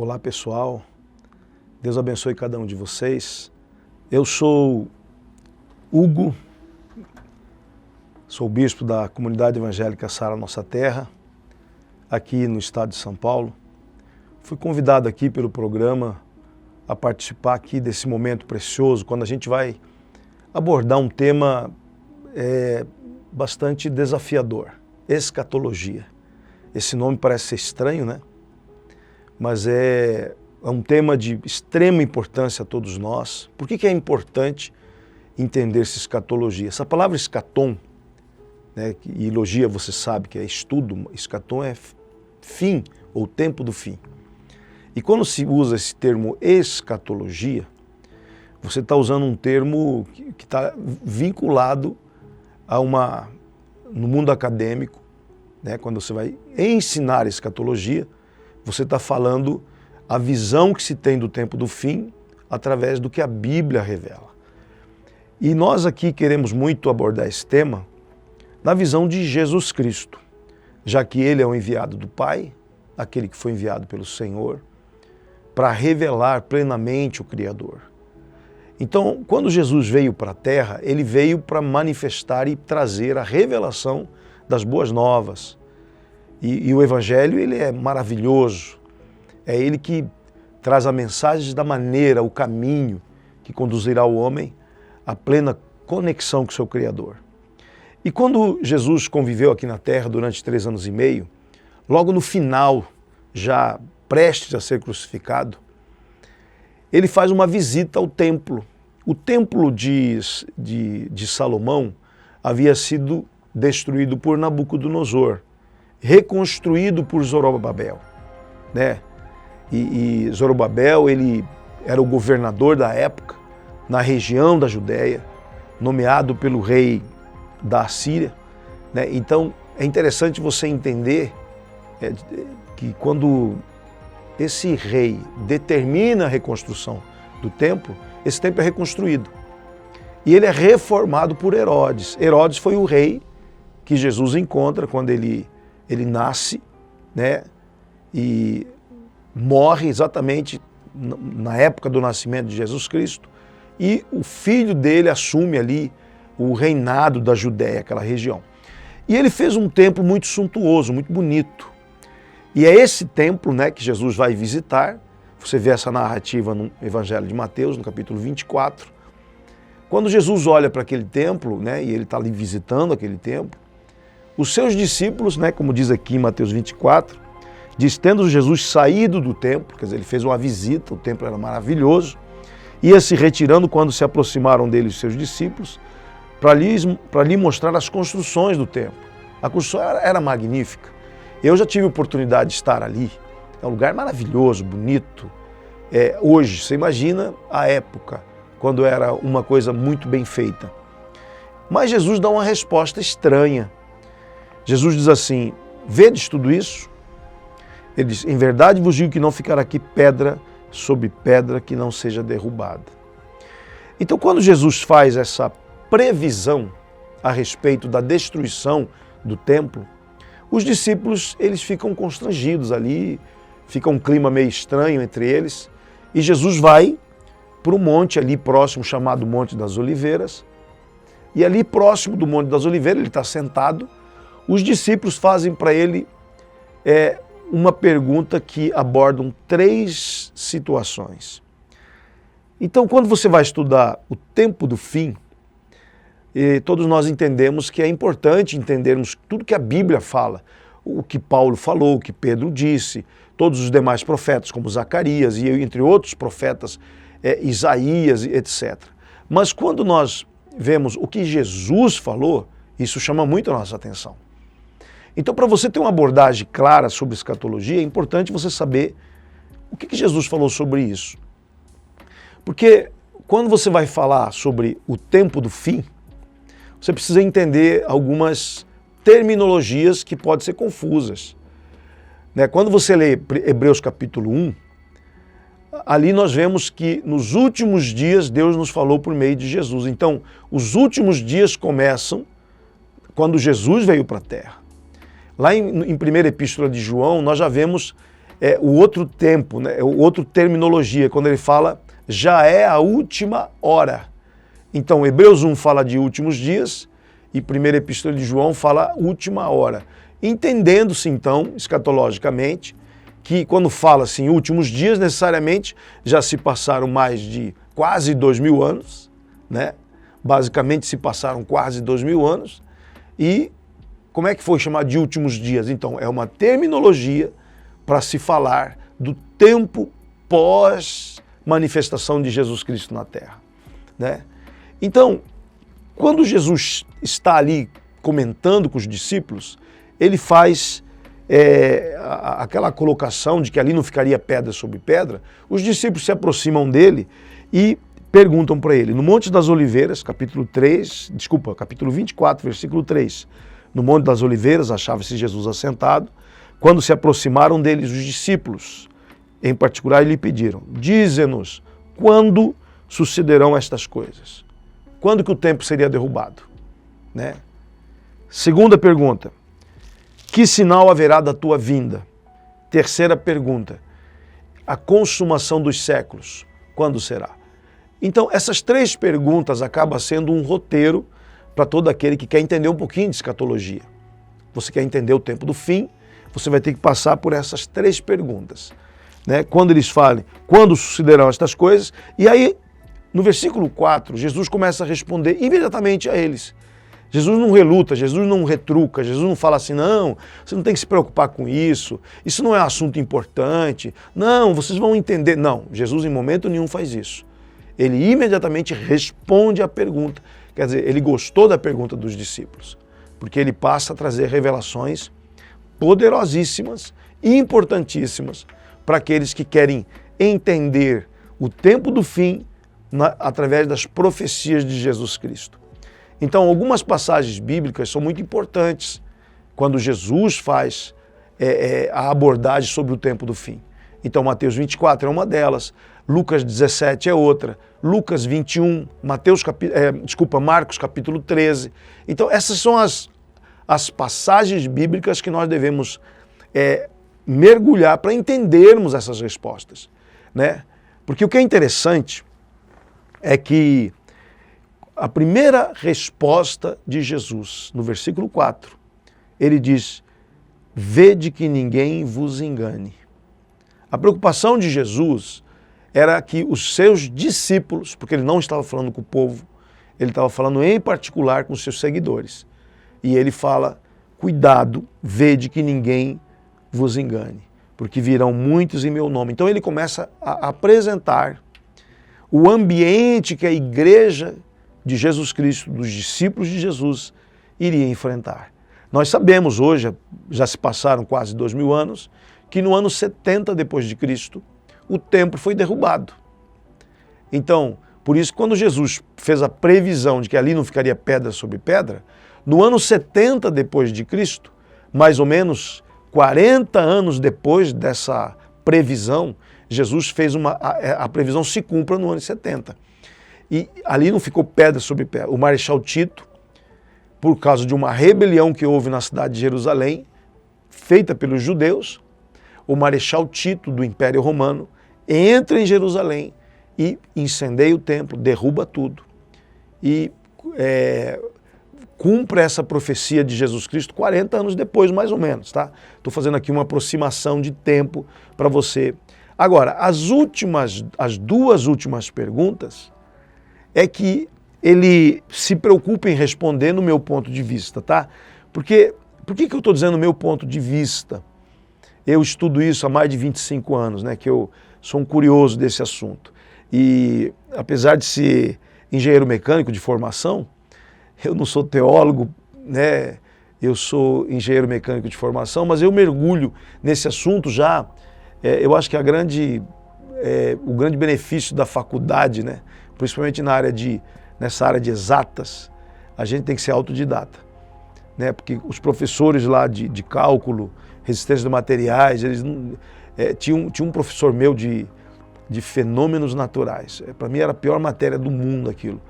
Olá pessoal, Deus abençoe cada um de vocês. Eu sou Hugo, sou bispo da Comunidade Evangélica Sara Nossa Terra, aqui no estado de São Paulo. Fui convidado aqui pelo programa a participar aqui desse momento precioso, quando a gente vai abordar um tema bastante desafiador, escatologia. Esse nome parece ser estranho, né? Mas é um tema de extrema importância a todos nós. Por que é importante entender-se escatologia? Essa palavra escatom, né, e logia você sabe que é estudo, escatom é fim ou tempo do fim. E quando se usa esse termo escatologia, você está usando um termo que está vinculado a no mundo acadêmico, né, quando você vai ensinar escatologia, você está falando a visão que se tem do tempo do fim através do que a Bíblia revela. E nós aqui queremos muito abordar esse tema na visão de Jesus Cristo, já que Ele é o enviado do Pai, aquele que foi enviado pelo Senhor, para revelar plenamente o Criador. Então, quando Jesus veio para a Terra, Ele veio para manifestar e trazer a revelação das boas novas. E o Evangelho, ele é maravilhoso. É ele que traz a mensagem da maneira, o caminho que conduzirá o homem à plena conexão com o seu Criador. E quando Jesus conviveu aqui na Terra durante 3 anos e meio, logo no final, já prestes a ser crucificado, ele faz uma visita ao templo. O templo de Salomão havia sido destruído por Nabucodonosor, reconstruído por Zorobabel, né? E Zorobabel, ele era o governador da época, na região da Judéia, nomeado pelo rei da Assíria, né? Então, é interessante você entender que quando esse rei determina a reconstrução do templo, esse templo é reconstruído. E ele é reformado por Herodes. Herodes foi o rei que Jesus encontra quando ele nasce, né? E morre exatamente na época do nascimento de Jesus Cristo. E o filho dele assume ali o reinado da Judéia, aquela região. E ele fez um templo muito suntuoso, muito bonito. E é esse templo, né, que Jesus vai visitar. Você vê essa narrativa no Evangelho de Mateus, no capítulo 24. Quando Jesus olha para aquele templo, né, e ele está ali visitando aquele templo, os seus discípulos, né, como diz aqui em Mateus 24, diz, tendo Jesus saído do templo, quer dizer, ele fez uma visita, o templo era maravilhoso, ia se retirando quando se aproximaram dele os seus discípulos, para lhe mostrar as construções do templo. A construção era magnífica. Eu já tive a oportunidade de estar ali. É um lugar maravilhoso, bonito. Hoje, você imagina a época, quando era uma coisa muito bem feita. Mas Jesus dá uma resposta estranha. Jesus diz assim, vedes tudo isso? Ele diz, em verdade vos digo que não ficará aqui pedra sobre pedra que não seja derrubada. Então, quando Jesus faz essa previsão a respeito da destruição do templo, os discípulos, eles ficam constrangidos ali, fica um clima meio estranho entre eles, e Jesus vai para um monte ali próximo, chamado Monte das Oliveiras, e ali próximo do Monte das Oliveiras, ele está sentado, os discípulos fazem para ele uma pergunta que abordam 3 situações. Então, quando você vai estudar o tempo do fim, todos nós entendemos que é importante entendermos tudo que a Bíblia fala, o que Paulo falou, o que Pedro disse, todos os demais profetas, como Zacarias e entre outros profetas, Isaías, etc. Mas quando nós vemos o que Jesus falou, isso chama muito a nossa atenção. Então, para você ter uma abordagem clara sobre escatologia, é importante você saber o que Jesus falou sobre isso. Porque quando você vai falar sobre o tempo do fim, você precisa entender algumas terminologias que podem ser confusas. Quando você lê Hebreus capítulo 1, ali nós vemos que nos últimos dias Deus nos falou por meio de Jesus. Então, os últimos dias começam quando Jesus veio para a Terra. Lá em primeira epístola de João, nós já vemos o outro tempo, né? O outro terminologia, quando ele fala já é a última hora. Então, Hebreus 1 fala de últimos dias e 1ª Epístola de João fala última hora. Entendendo-se, então, escatologicamente, que quando fala-se em últimos dias, necessariamente já se passaram mais de quase 2000 anos, né? Basicamente se passaram quase 2000 anos. E como é que foi chamado de últimos dias? Então, é uma terminologia para se falar do tempo pós-manifestação de Jesus Cristo na Terra, né? Então, quando Jesus está ali comentando com os discípulos, ele faz aquela colocação de que ali não ficaria pedra sobre pedra. Os discípulos se aproximam dele e perguntam para ele, no Monte das Oliveiras, capítulo 24, versículo 3, no Monte das Oliveiras, achava-se Jesus assentado, quando se aproximaram deles os discípulos, em particular, lhe pediram, dize-nos, quando sucederão estas coisas? Quando que o templo seria derrubado? Né? Segunda pergunta, que sinal haverá da tua vinda? Terceira pergunta, a consumação dos séculos, quando será? Então, essas 3 perguntas acabam sendo um roteiro para todo aquele que quer entender um pouquinho de escatologia. Você quer entender o tempo do fim, você vai ter que passar por essas 3 perguntas. Né? Quando eles falem, quando sucederão estas coisas, e aí, no versículo 4, Jesus começa a responder imediatamente a eles. Jesus não reluta, Jesus não retruca, Jesus não fala assim, não, você não tem que se preocupar com isso não é um assunto importante, não, vocês vão entender. Não, Jesus em momento nenhum faz isso. Ele imediatamente responde à pergunta, quer dizer, ele gostou da pergunta dos discípulos, porque ele passa a trazer revelações poderosíssimas e importantíssimas para aqueles que querem entender o tempo do fim através das profecias de Jesus Cristo. Então, algumas passagens bíblicas são muito importantes quando Jesus faz a abordagem sobre o tempo do fim. Então, Mateus 24 é uma delas, Lucas 17 é outra, Lucas 21, Marcos capítulo 13. Então, essas são as passagens bíblicas que nós devemos mergulhar para entendermos essas respostas, né? Porque o que é interessante é que a primeira resposta de Jesus, no versículo 4, ele diz, vede que ninguém vos engane. A preocupação de Jesus era que os seus discípulos, porque ele não estava falando com o povo, ele estava falando em particular com os seus seguidores. E ele fala, cuidado, vede que ninguém vos engane, porque virão muitos em meu nome. Então ele começa a apresentar o ambiente que a igreja de Jesus Cristo, dos discípulos de Jesus, iria enfrentar. Nós sabemos hoje, já se passaram quase 2000 anos, que no ano 70 depois de Cristo, o templo foi derrubado. Então, por isso, quando Jesus fez a previsão de que ali não ficaria pedra sobre pedra, no ano 70 depois de Cristo, mais ou menos 40 anos depois dessa previsão, Jesus fez a previsão se cumpra no ano 70. E ali não ficou pedra sobre pedra. O Marechal Tito, por causa de uma rebelião que houve na cidade de Jerusalém, feita pelos judeus, o Marechal Tito do Império Romano entra em Jerusalém e incendeia o templo, derruba tudo. E cumpre essa profecia de Jesus Cristo 40 anos depois, mais ou menos, tá? Estou fazendo aqui uma aproximação de tempo para você. Agora, as 2 últimas perguntas é que ele se preocupa em responder no meu ponto de vista, tá? Porque, por que eu estou dizendo meu ponto de vista? Eu estudo isso há mais de 25 anos, né? Que eu sou um curioso desse assunto. E apesar de ser engenheiro mecânico de formação, eu não sou teólogo, né? Eu sou engenheiro mecânico de formação, mas eu mergulho nesse assunto já. Eu acho que o grande benefício da faculdade, né? Principalmente nessa área de exatas, a gente tem que ser autodidata, né? Porque os professores lá de cálculo, resistência de materiais, eles tinha um professor meu de fenômenos naturais. Para mim era a pior matéria do mundo aquilo,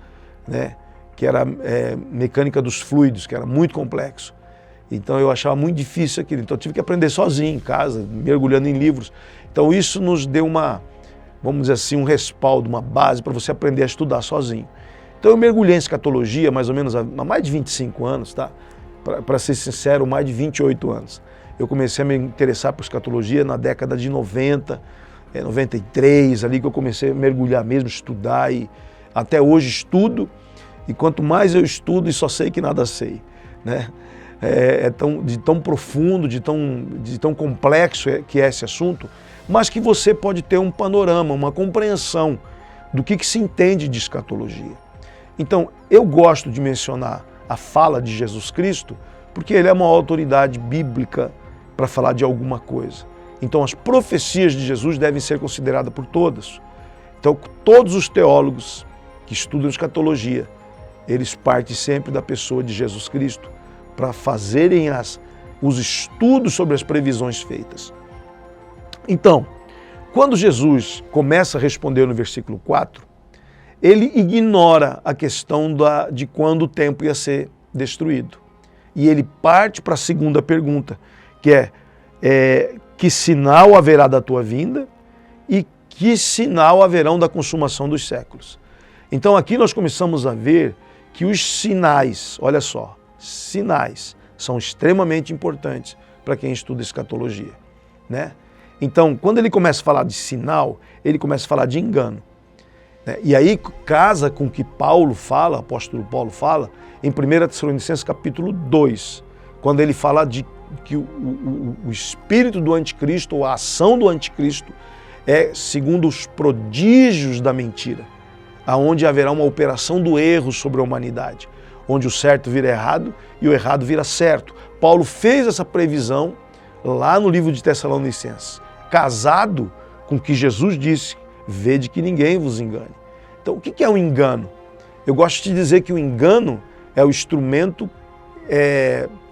né? Que era mecânica dos fluidos, que era muito complexo. Então eu achava muito difícil aquilo. Então eu tive que aprender sozinho em casa, mergulhando em livros. Então isso nos deu vamos dizer assim, um respaldo, uma base para você aprender a estudar sozinho. Então eu mergulhei em escatologia mais ou menos há mais de 25 anos, tá? Para ser sincero, mais de 28 anos. Eu comecei a me interessar por escatologia na década de 90, 93, ali que eu comecei a mergulhar mesmo, estudar, e até hoje estudo, e quanto mais eu estudo, e só sei que nada sei, né? De tão profundo, de tão complexo que é esse assunto, mas que você pode ter um panorama, uma compreensão do que se entende de escatologia. Então, eu gosto de mencionar a fala de Jesus Cristo, porque ele é uma autoridade bíblica para falar de alguma coisa. Então, as profecias de Jesus devem ser consideradas por todas. Então, todos os teólogos que estudam escatologia, eles partem sempre da pessoa de Jesus Cristo para fazerem os estudos sobre as previsões feitas. Então, quando Jesus começa a responder no versículo 4, ele ignora a questão de quando o templo ia ser destruído. E ele parte para a segunda pergunta, que que sinal haverá da tua vinda e que sinal haverão da consumação dos séculos. Então aqui nós começamos a ver que os sinais, olha só, sinais são extremamente importantes para quem estuda escatologia, né? Então, quando ele começa a falar de sinal, ele começa a falar de engano. E aí casa com o que Paulo fala, o apóstolo Paulo fala, em 1 Tessalonicenses capítulo 2, quando ele fala de que o espírito do anticristo, ou a ação do anticristo, é segundo os prodígios da mentira, aonde haverá uma operação do erro sobre a humanidade, onde o certo vira errado e o errado vira certo. Paulo fez essa previsão lá no livro de Tessalonicenses, casado com o que Jesus disse, vede que ninguém vos engane. Então, o que é o engano? Eu gosto de dizer que o engano é o instrumento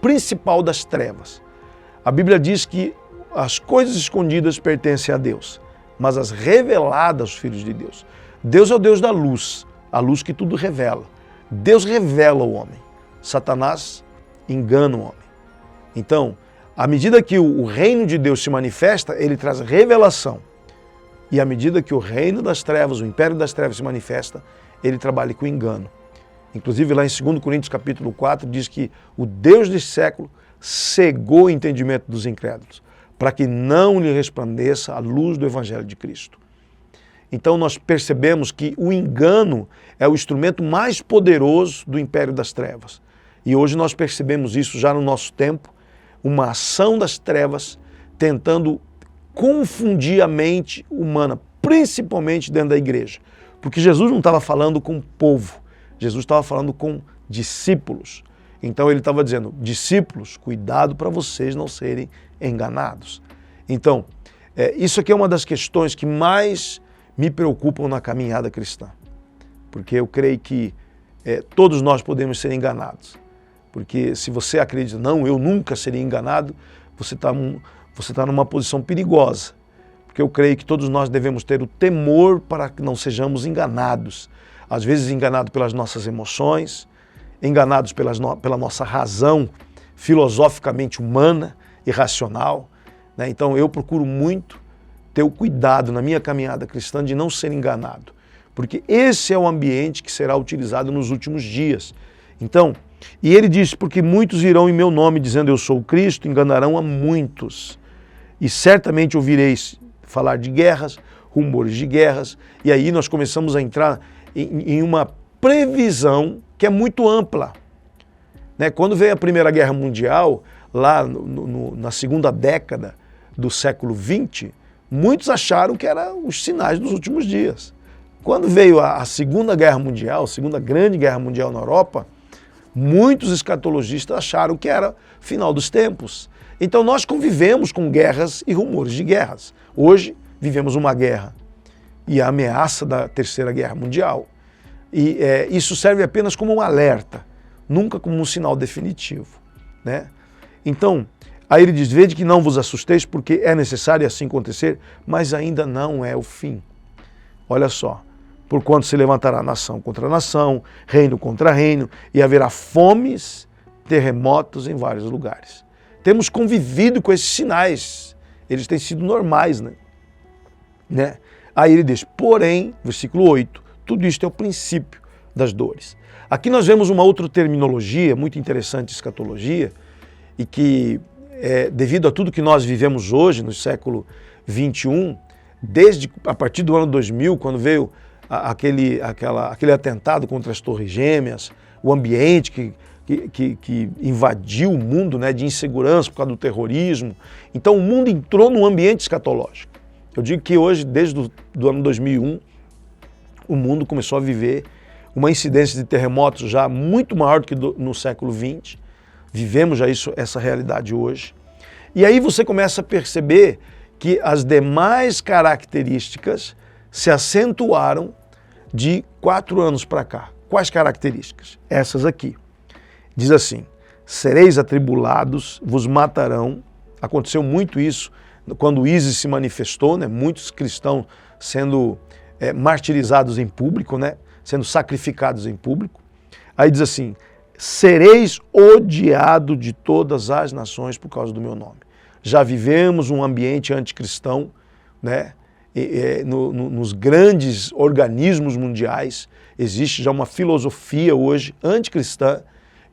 principal das trevas. A Bíblia diz que as coisas escondidas pertencem a Deus, mas as reveladas aos filhos de Deus. Deus é o Deus da luz, a luz que tudo revela. Deus revela o homem. Satanás engana o homem. Então, à medida que o reino de Deus se manifesta, ele traz revelação. E à medida que o reino das trevas, o império das trevas se manifesta, ele trabalha com engano. Inclusive lá em 2 Coríntios capítulo 4 diz que o Deus desse século cegou o entendimento dos incrédulos, para que não lhe resplandeça a luz do Evangelho de Cristo. Então nós percebemos que o engano é o instrumento mais poderoso do império das trevas. E hoje nós percebemos isso já no nosso tempo, uma ação das trevas tentando confundir a mente humana, principalmente dentro da igreja. Porque Jesus não estava falando com o povo, Jesus estava falando com discípulos. Então ele estava dizendo, discípulos, cuidado para vocês não serem enganados. Então, isso aqui é uma das questões que mais me preocupam na caminhada cristã. Porque eu creio que todos nós podemos ser enganados. Porque se você acredita, não, eu nunca seria enganado, você está numa posição perigosa. Porque eu creio que todos nós devemos ter o temor para que não sejamos enganados. Às vezes enganados pelas nossas emoções, enganados pela nossa razão filosoficamente humana e racional, né? Então eu procuro muito ter o cuidado na minha caminhada cristã de não ser enganado. Porque esse é o ambiente que será utilizado nos últimos dias. Então, e ele diz, porque muitos virão em meu nome dizendo eu sou o Cristo, enganarão a muitos. E certamente ouvireis falar de guerras, rumores de guerras, e aí nós começamos a entrar em uma previsão que é muito ampla. Né? Quando veio a Primeira Guerra Mundial, lá na segunda década do século XX, muitos acharam que eram os sinais dos últimos dias. Quando veio a Segunda Guerra Mundial, a Segunda Grande Guerra Mundial na Europa, muitos escatologistas acharam que era final dos tempos. Então nós convivemos com guerras e rumores de guerras. Hoje vivemos uma guerra e a ameaça da Terceira Guerra Mundial. E isso serve apenas como um alerta, nunca como um sinal definitivo, né? Então, aí ele diz, vede que não vos assusteis, porque é necessário assim acontecer, mas ainda não é o fim. Olha só, porquanto se levantará nação contra nação, reino contra reino, e haverá fomes, terremotos em vários lugares. Temos convivido com esses sinais, eles têm sido normais, né? Aí ele diz, porém, versículo 8, tudo isto é o princípio das dores. Aqui nós vemos uma outra terminologia muito interessante de escatologia e que, devido a tudo que nós vivemos hoje, no século 21, a partir do ano 2000, quando veio aquele atentado contra as Torres Gêmeas, o ambiente que invadiu o mundo, né, de insegurança por causa do terrorismo. Então o mundo entrou num ambiente escatológico. Eu digo que hoje, desde o ano 2001, o mundo começou a viver uma incidência de terremotos já muito maior do que no século XX. Vivemos já essa realidade hoje. E aí você começa a perceber que as demais características se acentuaram de 4 anos para cá. Quais características? Essas aqui. Diz assim, sereis atribulados, vos matarão. Aconteceu muito isso quando o ISIS se manifestou, né? Muitos cristãos sendo martirizados em público, né? Sendo sacrificados em público. Aí diz assim, sereis odiado de todas as nações por causa do meu nome. Já vivemos um ambiente anticristão, né? Nos grandes organismos mundiais, existe já uma filosofia hoje anticristã.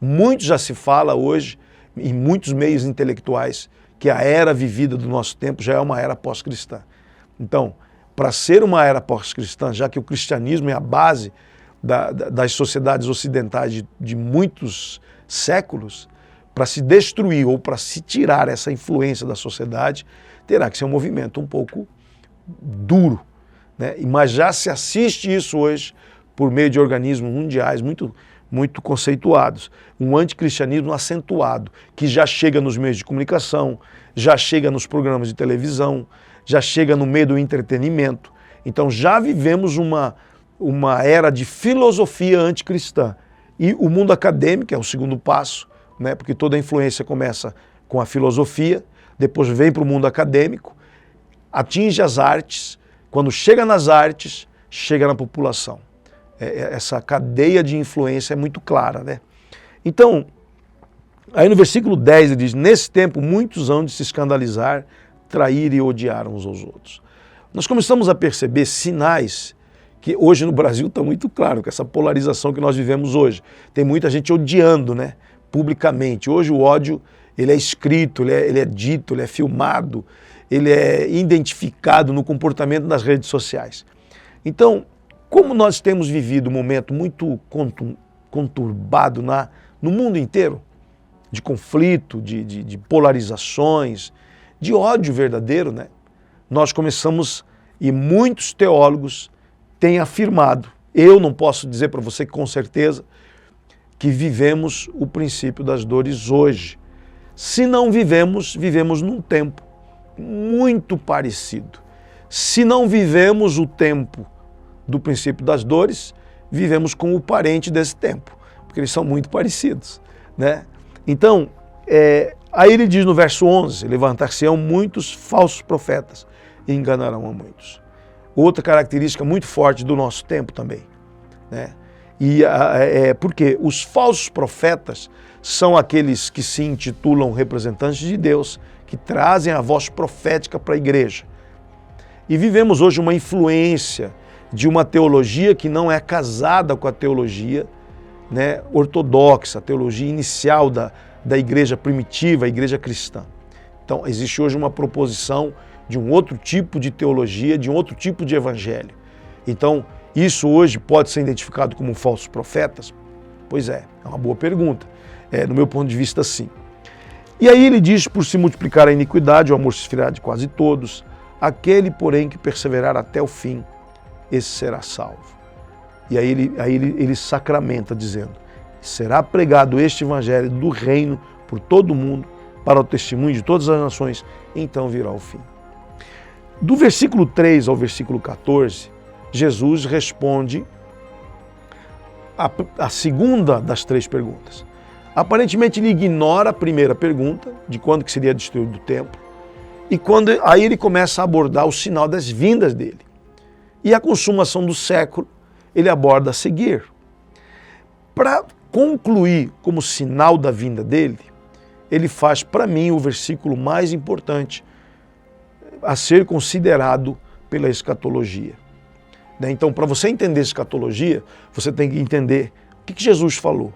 Muito já se fala hoje, em muitos meios intelectuais, que a era vivida do nosso tempo já é uma era pós-cristã. Então, para ser uma era pós-cristã, já que o cristianismo é a base das sociedades ocidentais de muitos séculos, para se destruir ou para se tirar essa influência da sociedade, terá que ser um movimento um pouco duro, né? Mas já se assiste isso hoje por meio de organismos mundiais muito conceituados. Um anticristianismo acentuado, que já chega nos meios de comunicação, já chega nos programas de televisão, já chega no meio do entretenimento. Então já vivemos uma era de filosofia anticristã. E o mundo acadêmico é o segundo passo, né? Porque toda a influência começa com a filosofia, depois vem para o mundo acadêmico, atinge as artes, quando chega nas artes, chega na população. Essa cadeia de influência é muito clara, né? Então, aí no versículo 10 ele diz, nesse tempo muitos hão de se escandalizar, trair e odiar uns aos outros. Nós começamos a perceber sinais que hoje no Brasil está muito claro, com essa polarização que nós vivemos hoje. Tem muita gente odiando, né, publicamente. Hoje o ódio, ele é escrito, ele é dito, ele é filmado, ele é identificado no comportamento das redes sociais. Então, como nós temos vivido um momento muito conturbado no mundo inteiro, de conflito, de polarizações, de ódio verdadeiro, né? Nós começamos, e muitos teólogos têm afirmado, eu não posso dizer para você com certeza, que vivemos o princípio das dores hoje. Se não vivemos, vivemos num tempo muito parecido. Se não vivemos o tempo do princípio das dores, vivemos com o parente desse tempo, porque eles são muito parecidos, né? Então, aí ele diz no verso 11, levantar-se-ão muitos falsos profetas e enganarão a muitos. Outra característica muito forte do nosso tempo também, né? Porque os falsos profetas são aqueles que se intitulam representantes de Deus, que trazem a voz profética para a igreja. E vivemos hoje uma influência de uma teologia que não é casada com a teologia, né, ortodoxa, a teologia inicial da igreja primitiva, a igreja cristã. Então, existe hoje uma proposição de um outro tipo de teologia, de um outro tipo de evangelho. Então, isso hoje pode ser identificado como falsos profetas? Pois é uma boa pergunta. No meu ponto de vista, sim. E aí ele diz, por se multiplicar a iniquidade, o amor se esfriará de quase todos, aquele, porém, que perseverar até o fim, esse será salvo. E aí ele sacramenta, dizendo, será pregado este evangelho do reino por todo o mundo, para o testemunho de todas as nações, então virá o fim. Do versículo 3 ao versículo 14, Jesus responde a segunda das 3 perguntas. Aparentemente ele ignora a primeira pergunta, de quando que seria destruído o templo, e aí ele começa a abordar o sinal das vindas dele. E a consumação do século ele aborda a seguir. Para concluir como sinal da vinda dele, ele faz para mim o versículo mais importante a ser considerado pela escatologia. Então, para você entender escatologia, você tem que entender o que Jesus falou.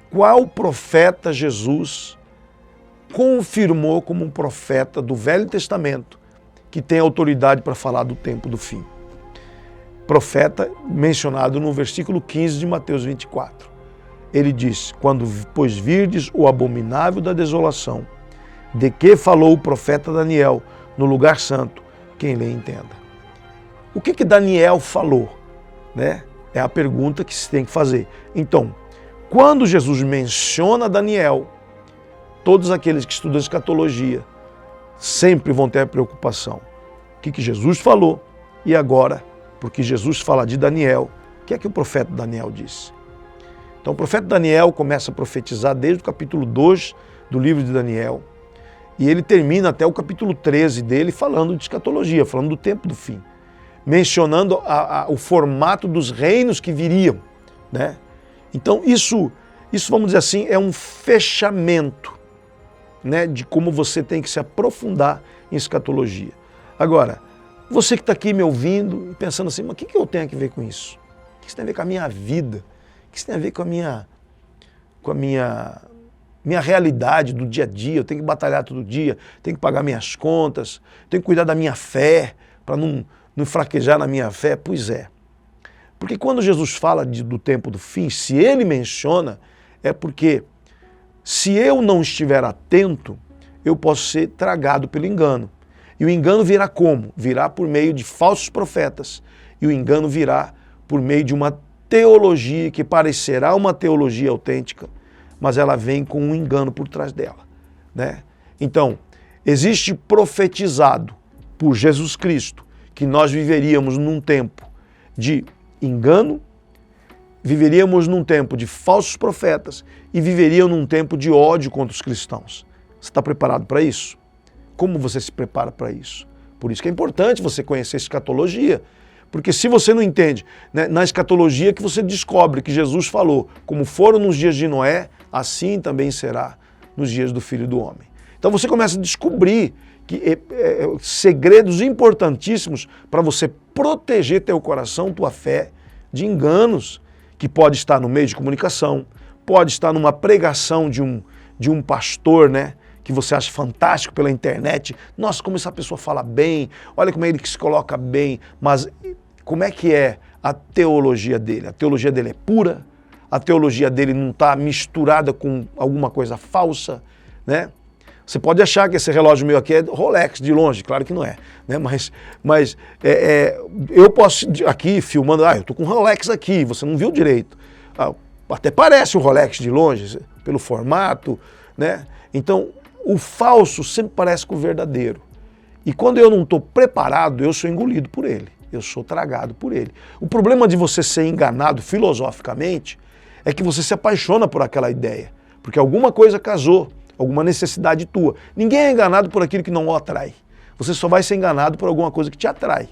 Qual profeta Jesus confirmou como um profeta do Velho Testamento que tem autoridade para falar do tempo do fim? Profeta mencionado no versículo 15 de Mateus 24. Ele diz: quando, pois, virdes o abominável da desolação, de que falou o profeta Daniel no lugar santo, quem lê entenda. O que Daniel falou? É a pergunta que se tem que fazer. Então, quando Jesus menciona Daniel, todos aqueles que estudam escatologia sempre vão ter a preocupação. O que Jesus falou? E agora, porque Jesus fala de Daniel, o que é que o profeta Daniel disse? Então o profeta Daniel começa a profetizar desde o capítulo 2 do livro de Daniel e ele termina até o capítulo 13 dele falando de escatologia, falando do tempo do fim, mencionando o formato dos reinos que viriam, Então isso, vamos dizer assim, é um fechamento, de como você tem que se aprofundar em escatologia. Agora, você que está aqui me ouvindo e pensando assim, mas o que eu tenho a ver com isso? O que isso tem a ver com a minha vida? O que isso tem a ver com a minha realidade do dia a dia? Eu tenho que batalhar todo dia, tenho que pagar minhas contas, tenho que cuidar da minha fé, para não fraquejar na minha fé. Pois é. Porque quando Jesus fala do tempo do fim, se ele menciona, é porque se eu não estiver atento, eu posso ser tragado pelo engano. E o engano virá como? Virá por meio de falsos profetas. E o engano virá por meio de uma teologia que parecerá uma teologia autêntica, mas ela vem com um engano por trás dela. Então, existe profetizado por Jesus Cristo que nós viveríamos num tempo de engano, viveríamos num tempo de falsos profetas e viveríamos num tempo de ódio contra os cristãos. Você está preparado para isso? Como você se prepara para isso? Por isso que é importante você conhecer escatologia, porque se você não entende, na escatologia que você descobre que Jesus falou, como foram nos dias de Noé, assim também será nos dias do Filho do Homem. Então você começa a descobrir segredos importantíssimos para você proteger teu coração, tua fé, de enganos, que pode estar no meio de comunicação, pode estar numa pregação de um pastor, que você acha fantástico pela internet. Nossa, como essa pessoa fala bem, olha como ele se coloca bem, mas como é que é a teologia dele? A teologia dele é pura? A teologia dele não está misturada com alguma coisa falsa? Você pode achar que esse relógio meu aqui é Rolex, de longe, claro que não é. Mas eu posso, aqui filmando, eu estou com um Rolex aqui, você não viu direito. Até parece um Rolex de longe, pelo formato. Então, o falso sempre parece com o verdadeiro. E quando eu não estou preparado, eu sou engolido por ele. Eu sou tragado por ele. O problema de você ser enganado filosoficamente é que você se apaixona por aquela ideia. Porque alguma coisa casou, alguma necessidade tua. Ninguém é enganado por aquilo que não o atrai. Você só vai ser enganado por alguma coisa que te atrai.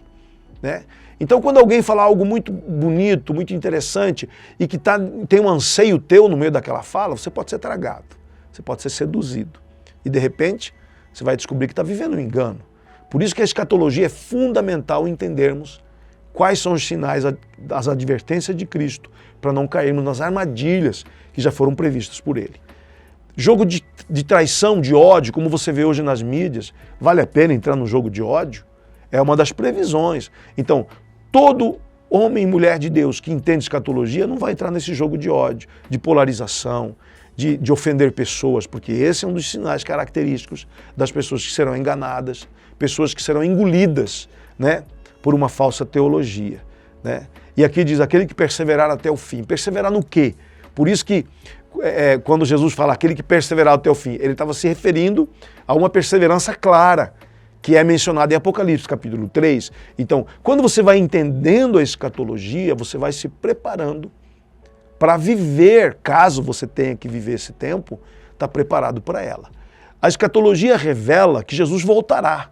Então, quando alguém falar algo muito bonito, muito interessante e que tem um anseio teu no meio daquela fala, você pode ser tragado. Você pode ser seduzido. E de repente, você vai descobrir que está vivendo um engano. Por isso que a escatologia é fundamental entendermos quais são os sinais, as advertências de Cristo, para não cairmos nas armadilhas que já foram previstas por ele. Jogo de traição, de ódio, como você vê hoje nas mídias, vale a pena entrar no jogo de ódio? É uma das previsões. Então, todo homem e mulher de Deus que entende escatologia não vai entrar nesse jogo de ódio, de polarização, de ofender pessoas, porque esse é um dos sinais característicos das pessoas que serão enganadas, pessoas que serão engolidas, por uma falsa teologia. E aqui diz, aquele que perseverar até o fim. Perseverar no quê? Por isso que quando Jesus fala aquele que perseverar até o fim, ele estava se referindo a uma perseverança clara, que é mencionada em Apocalipse, capítulo 3. Então, quando você vai entendendo a escatologia, você vai se preparando para viver, caso você tenha que viver esse tempo, está preparado para ela. A escatologia revela que Jesus voltará,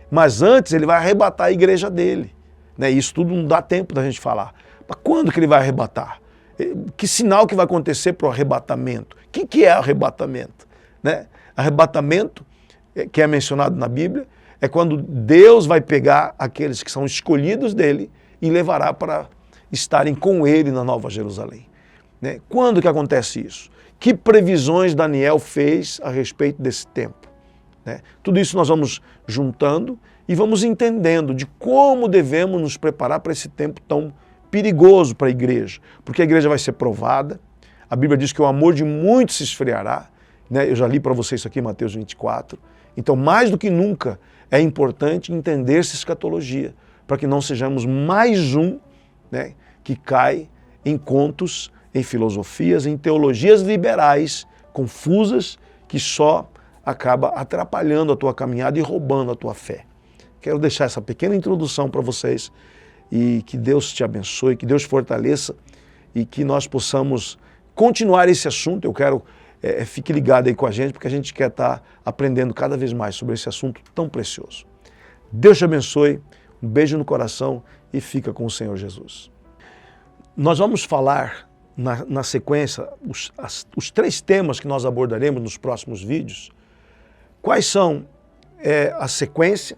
mas antes ele vai arrebatar a igreja dele. Isso tudo não dá tempo da gente falar. Mas quando que ele vai arrebatar? Que sinal que vai acontecer para o arrebatamento? O que é arrebatamento? Né? Arrebatamento, que é mencionado na Bíblia, é quando Deus vai pegar aqueles que são escolhidos dele e levará para estarem com ele na Nova Jerusalém. Né? Quando que acontece isso? Que previsões Daniel fez a respeito desse tempo? Né? Tudo isso nós vamos juntando e vamos entendendo de como devemos nos preparar para esse tempo tão perigoso para a igreja. Porque a igreja vai ser provada, a Bíblia diz que o amor de muitos se esfriará, né? Eu já li para vocês isso aqui em Mateus 24. Então, mais do que nunca, é importante entender essa escatologia, para que não sejamos mais um, né, que cai em contos, em filosofias, em teologias liberais, confusas, que só acaba atrapalhando a tua caminhada e roubando a tua fé. Quero deixar essa pequena introdução para vocês e que Deus te abençoe, que Deus fortaleça e que nós possamos continuar esse assunto. Eu quero, fique ligado aí com a gente, porque a gente quer estar aprendendo cada vez mais sobre esse assunto tão precioso. Deus te abençoe, um beijo no coração e fica com o Senhor Jesus. Nós vamos falar na sequência os 3 temas que nós abordaremos nos próximos vídeos. Quais são a sequência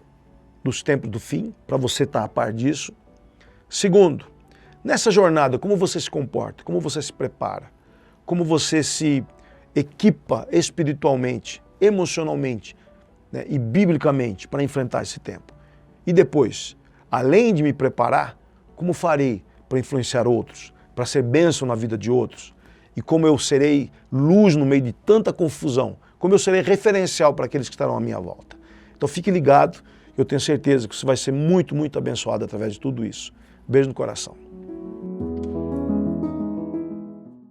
dos tempos do fim, para você estar a par disso. Segundo, nessa jornada, como você se comporta, como você se prepara, como você se equipa espiritualmente, emocionalmente, né, e biblicamente para enfrentar esse tempo. E depois, além de me preparar, como farei para influenciar outros, para ser bênção na vida de outros, e como eu serei luz no meio de tanta confusão, como eu serei referencial para aqueles que estarão à minha volta. Então fique ligado, eu tenho certeza que você vai ser muito, muito abençoado através de tudo isso. Beijo no coração.